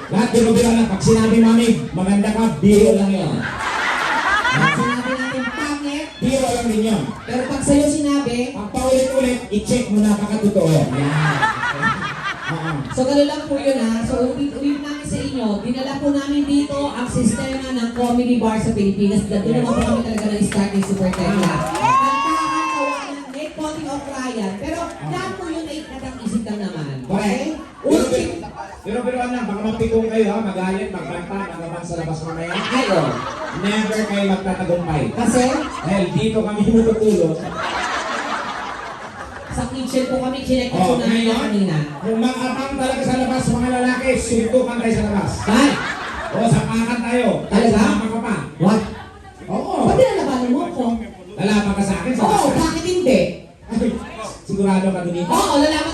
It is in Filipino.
Lahat biro-biro lang. Pag sinabi mami, maganda ka, biro lang yun. Pag sinabi natin pangit, Biro lang din yun. pero pag sa'yo sinabi, Pag paulit-ulit, i-check mo na baka-totoo. Yan. so gano'n lang po yun ha. So ulit namin sa inyo, dinala po namin dito ang sistema ng comedy bar sa Pilipinas. Doon naman po kami talaga ng-start ng Super Tekla. Kantahan, tawanan, may konting of Ryan. Pero lahat po yun ay katang-isip lang naman. Okay? Ultimate. Biro-biroan lang, baka mapikong kayo ha, magalit, magbanta, magaban sa labas mamaya. Ayo. Never kayo magtatagumpay. Kasi, Dahil dito kami matutulog. sa kitchen po kami, chinek po namin ngayon, kanina. kung makapang talaga sa labas, mga lalaki, suntukan tayo sa labas. Ay! O, sapakan tayo. Talaga? Sama ka pa. What? Oo. Ba't nilalabanan mo ako? Lalaban ka sa akin sa Oo, labas. bakit hindi? Ay, sigurado ka dun dito. Oo, lalaban